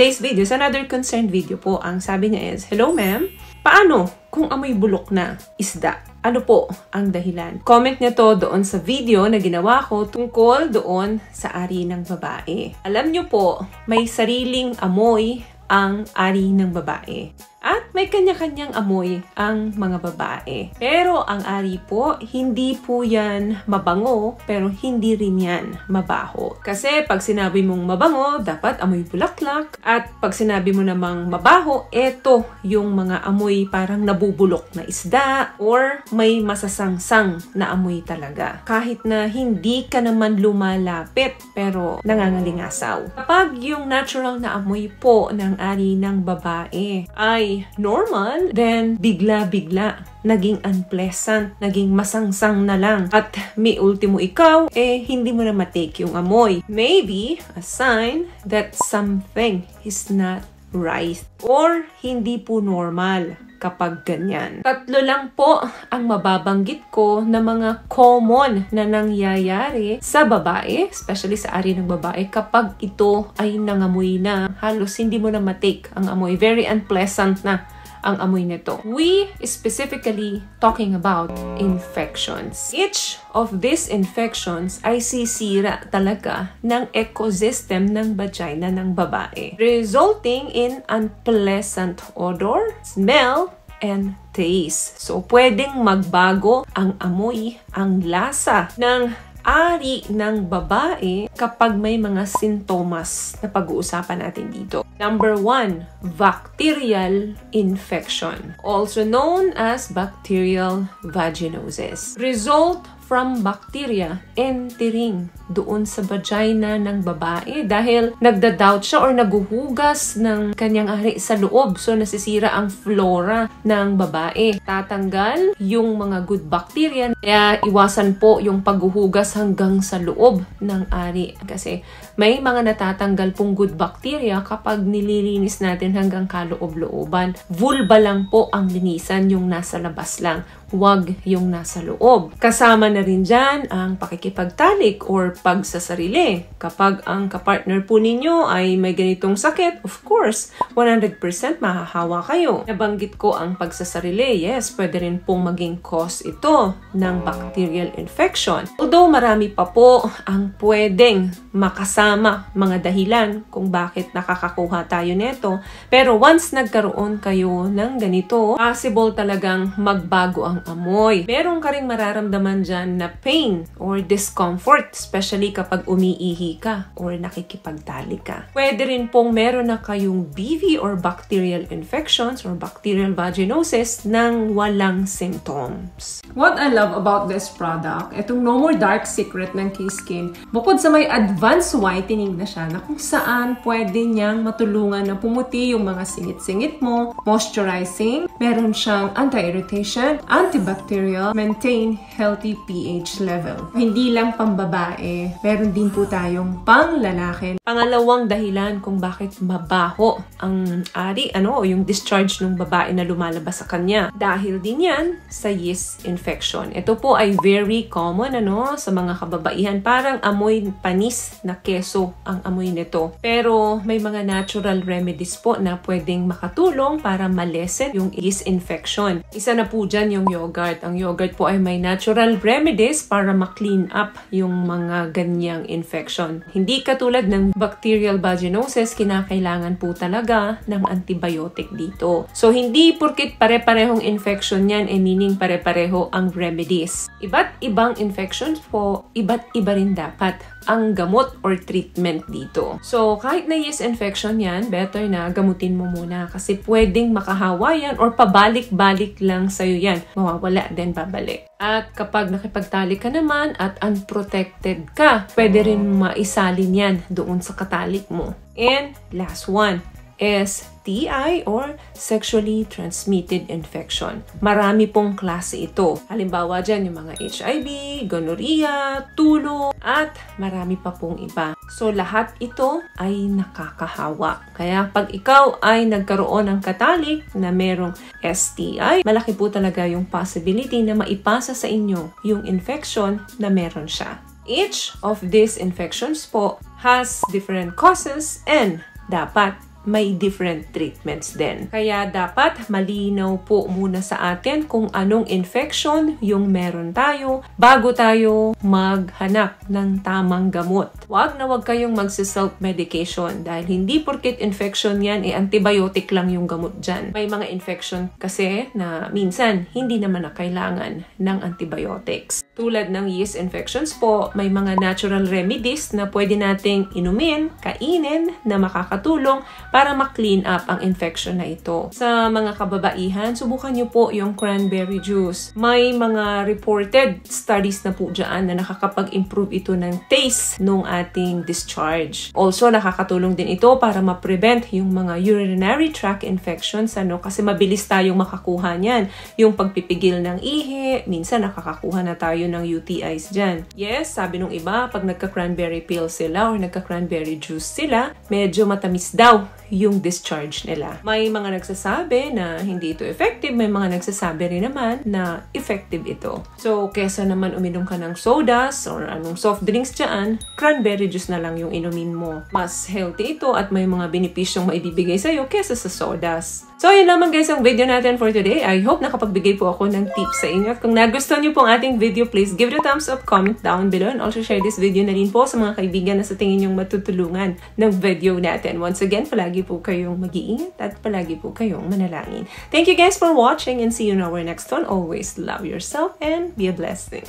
today's video is another concerned video po. Ang sabi niya is, hello ma'am, paano kung amoy bulok na isda? Ano po ang dahilan? Comment niya to doon sa video na ginawa ko tungkol doon sa ari ng babae. Alam niyo po, may sariling amoy ang ari ng babae. At may kanya-kanyang amoy ang mga babae. Pero ang ari po, hindi po yan mabango, pero hindi rin yan mabaho. Kasi pag sinabi mong mabango, dapat amoy bulaklak. At pag sinabi mo namang mabaho, eto yung mga amoy parang nabubulok na isda or may masasangsang na amoy talaga. Kahit na hindi ka naman lumalapit, pero nangangalingasaw. Kapag yung natural na amoy po ng ari ng babae ay normal, then bigla-bigla naging unpleasant, naging masangsang na lang. At may ultimo ikaw, hindi mo na matake yung amoy. Maybe a sign that something is not right or hindi po normal kapag ganyan. Tatlo lang po ang mababanggit ko na mga common na nangyayari sa babae, especially sa ari ng babae, kapag ito ay nangamoy na. Halos hindi mo na matake ang amoy. Very unpleasant na ang amoy nito. We specifically talking about infections. Each of these infections ay sisira talaga ng ecosystem ng vagina ng babae, resulting in unpleasant odor, smell, and taste. So, pwedeng magbago ang amoy, ang lasa ng ari ng babae kapag may mga sintomas na pag-uusapan natin dito. Number 1, bacterial infection, also known as bacterial vaginosis. Result from bacteria entering doon sa vagina ng babae dahil nagda-doubt siya or naguhugas ng kanyang ari sa loob. So, nasisira ang flora ng babae. Tatanggal yung mga good bacteria. Kaya, iwasan po yung paghuhugas hanggang sa loob ng ari. Kasi may mga natatanggal pong good bacteria kapag nililinis natin hanggang kaloob-looban. Vulva lang po ang linisan, yung nasa labas lang. Huwag yung nasa loob. Kasama na rin dyan ang pakikipagtalik or pagsasarili. Kapag ang kapartner po ninyo ay may ganitong sakit, of course, 100% mahahawa kayo. Nabanggit ko ang pagsasarili. Yes, pwede rin pong maging cause ito ng bacterial infection. Although marami pa po ang pwedeng makasama mga dahilan kung bakit nakakakuha tayo nito. Pero once nagkaroon kayo ng ganito, possible talagang magbago ang amoy. Meron ka ring mararamdaman dyan na pain or discomfort, especially kapag umiihi ka or nakikipagtali ka. Pwede rin pong meron na kayong BV or bacterial infections or bacterial vaginosis nang walang symptoms. What I love about this product, itong No More Dark Secret ng K-Skin, bukod sa may advanced whitening na siya na kung saan pwede niyang matulungan na pumuti yung mga singit-singit mo, moisturizing, meron siyang anti-irritation, antibacterial, maintain healthy pH level. Hindi lang pambabae, meron din po tayong panglalaki. Pangalawang dahilan kung bakit mabaho ang ari, yung discharge ng babae na lumalabas sa kanya. Dahil din yan sa yeast infection. Ito po ay very common sa mga kababaihan. Parang amoy panis na keso ang amoy nito. Pero may mga natural remedies po na pwedeng makatulong para malesen yung yeast infection. Isa na po dyan yung yogurt. Ang yogurt po ay may natural remedies para ma-clean up yung mga ganyang infection. Hindi katulad ng bacterial vaginosis, kinakailangan po talaga ng antibiotic dito. So, hindi porkit pare-parehong infection yan, meaning pare-pareho ang remedies. Iba't ibang infections po, iba't iba rin dapat ang gamot or treatment dito. So, kahit na yeast infection yan, better na gamutin mo muna kasi pwedeng makahawa yan or pabalik-balik lang sa'yo yan. Mawawala then babalik. At kapag nakipagtali ka naman at unprotected ka, pwede rin maisalin yan doon sa katalik mo. And last one is STI or sexually transmitted infection. Marami pong klase ito. Halimbawa dyan yung mga HIV, gonorrhea, tulo, at marami pa pong iba. So lahat ito ay nakakahawa. Kaya pag ikaw ay nagkaroon ng katalik na merong STI, malaki po talaga yung possibility na maipasa sa inyo yung infection na meron siya. Each of these infections po has different causes and dapat may different treatments din. Kaya dapat malinaw po muna sa atin kung anong infection yung meron tayo bago tayo maghanap ng tamang gamot. Huwag kayong magsi-self-medication dahil hindi porket infection yan, antibiotic lang yung gamot dyan. May mga infection kasi na minsan hindi naman na kailangan ng antibiotics. Tulad ng yeast infections po, may mga natural remedies na pwede nating inumin, kainin na makakatulong para ma-clean up ang infection na ito. Sa mga kababaihan, subukan nyo po yung cranberry juice. May mga reported studies na po dyan na nakakapag-improve ito ng taste ng ating discharge. Also, nakakatulong din ito para ma-prevent yung mga urinary tract infections, kasi mabilis tayong makakuha niyan. Yung pagpipigil ng ihi, minsan nakakakuha na tayo ng UTIs dyan. Yes, sabi nung iba, pag nagka-cranberry pill sila or nagka-cranberry juice sila, medyo matamis daw yung discharge nila. May mga nagsasabi na hindi ito effective, may mga nagsasabi rin naman na effective ito. So, kesa naman uminom ka ng sodas or anong soft drinks dyan, cranberry juice na lang yung inumin mo. Mas healthy ito at may mga benepisyong maibibigay sa'yo kesa sa sodas. So, yun lamang guys ang video natin for today. I hope nakapagbigay po ako ng tips sa inyo. At kung nagustuhan niyo pong ating video, please give it a thumbs up, comment down below, and also share this video na rin po sa mga kaibigan na sa tingin niyong matutulungan ng video natin. Once again, palagi po kayong mag-iingat at palagi po kayong manalangin. Thank you guys for watching and see you in our next one. Always love yourself and be a blessing.